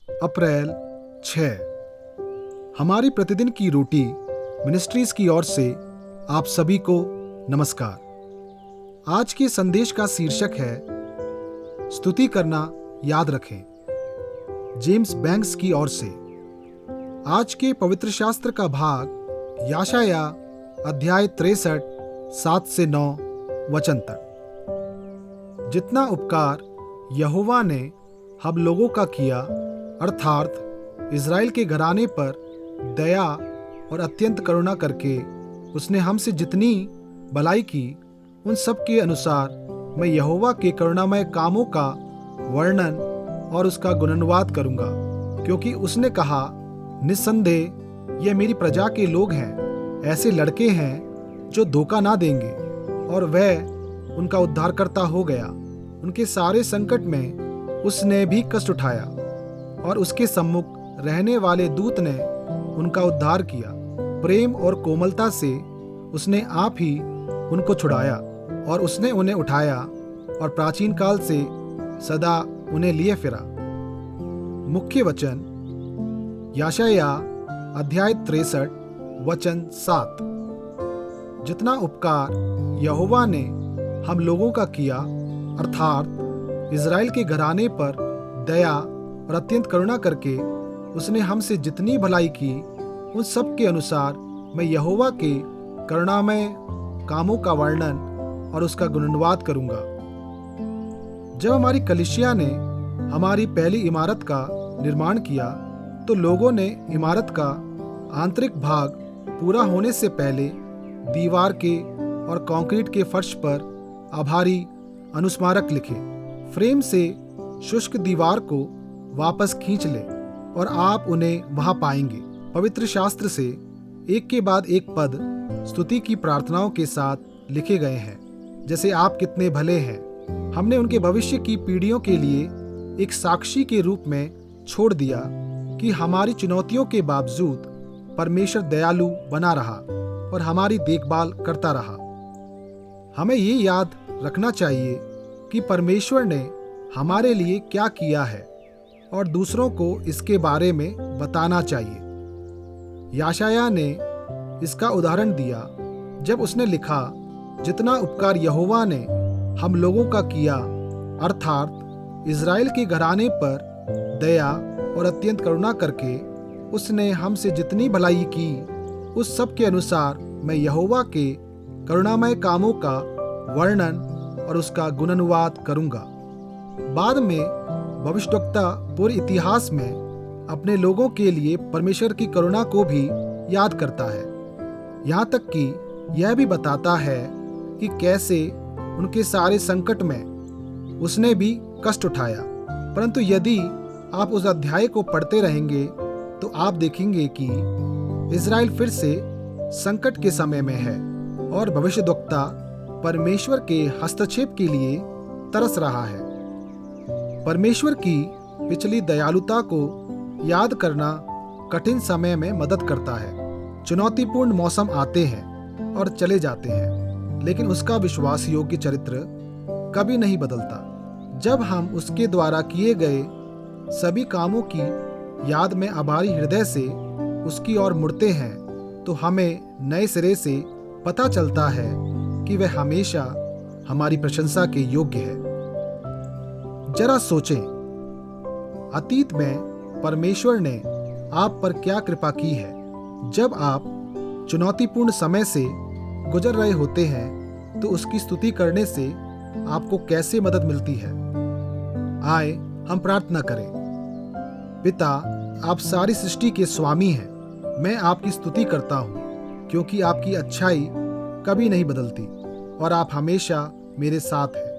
अप्रैल 6। हमारी प्रतिदिन की रोटी मिनिस्ट्रीज की ओर से आप सभी को नमस्कार। आज के संदेश का शीर्षक है स्तुति करना याद रखें, जेम्स बैंक्स की ओर से। आज के पवित्र शास्त्र का भाग यशायाह अध्याय 63 7 से 9 वचन तक। जितना उपकार यहोवा ने हम लोगों का किया, अर्थात इज़राइल के घराने पर दया और अत्यंत करुणा करके उसने हमसे जितनी भलाई की, उन सब के अनुसार मैं यहोवा के करुणामय कामों का वर्णन और उसका गुणगान करूंगा। क्योंकि उसने कहा, निस्संदेह ये मेरी प्रजा के लोग हैं, ऐसे लड़के हैं जो धोखा ना देंगे। और वह उनका उद्धारकर्ता हो गया। उनके सारे संकट में उसने भी कष्ट उठाया और उसके सम्मुख रहने वाले दूत ने उनका उद्धार किया। प्रेम और कोमलता से उसने आप ही उनको छुड़ाया और उसने उन्हें उठाया और प्राचीन काल से सदा उन्हें लिए फिरा। मुख्य वचन यशायाह अध्याय 63 वचन 7। जितना उपकार यहोवा ने हम लोगों का किया, अर्थात इज़राइल के घराने पर दया और अत्यंत करुणा करके उसने हमसे जितनी भलाई की, उन सब के अनुसार मैं यहोवा के करुणामय कामों का वर्णन और उसका गुणगान करूंगा। जब हमारी कलीसिया ने हमारी पहली इमारत का निर्माण किया, तो लोगों ने इमारत का आंतरिक भाग पूरा होने से पहले दीवार के और कंक्रीट के फर्श पर आभारी अनुस्मारक लिखे। फ्रेम से शुष्क दीवार को वापस खींच ले और आप उन्हें वहां पाएंगे। पवित्र शास्त्र से एक के बाद एक पद स्तुति की प्रार्थनाओं के साथ लिखे गए हैं, जैसे आप कितने भले हैं। हमने उनके भविष्य की पीढ़ियों के लिए एक साक्षी के रूप में छोड़ दिया कि हमारी चुनौतियों के बावजूद परमेश्वर दयालु बना रहा और हमारी देखभाल करता रहा। हमें ये याद रखना चाहिए कि परमेश्वर ने हमारे लिए क्या किया है और दूसरों को इसके बारे में बताना चाहिए। यशायाह ने इसका उदाहरण दिया जब उसने लिखा, जितना उपकार यहोवा ने हम लोगों का किया, अर्थात इज़राइल के घराने पर दया और अत्यंत करुणा करके उसने हमसे जितनी भलाई की, उस सब के अनुसार मैं यहोवा के करुणामय कामों का वर्णन और उसका गुणगान करूंगा। बाद में भविष्यद्वक्ता पूरे इतिहास में अपने लोगों के लिए परमेश्वर की करुणा को भी याद करता है। यहाँ तक कि यह भी बताता है कि कैसे उनके सारे संकट में उसने भी कष्ट उठाया। परंतु यदि आप उस अध्याय को पढ़ते रहेंगे तो आप देखेंगे कि इज़राइल फिर से संकट के समय में है और भविष्यद्वक्ता परमेश्वर के हस्तक्षेप के लिए तरस रहा है। परमेश्वर की पिछली दयालुता को याद करना कठिन समय में मदद करता है। चुनौतीपूर्ण मौसम आते हैं और चले जाते हैं, लेकिन उसका विश्वास योग्य चरित्र कभी नहीं बदलता। जब हम उसके द्वारा किए गए सभी कामों की याद में आभारी हृदय से उसकी ओर मुड़ते हैं, तो हमें नए सिरे से पता चलता है कि वह हमेशा हमारी प्रशंसा के योग्य है। जरा सोचें, अतीत में परमेश्वर ने आप पर क्या कृपा की है। जब आप चुनौतीपूर्ण समय से गुजर रहे होते हैं तो उसकी स्तुति करने से आपको कैसे मदद मिलती है। आए हम प्रार्थना करें। पिता, आप सारी सृष्टि के स्वामी हैं। मैं आपकी स्तुति करता हूँ क्योंकि आपकी अच्छाई कभी नहीं बदलती और आप हमेशा मेरे साथ हैं।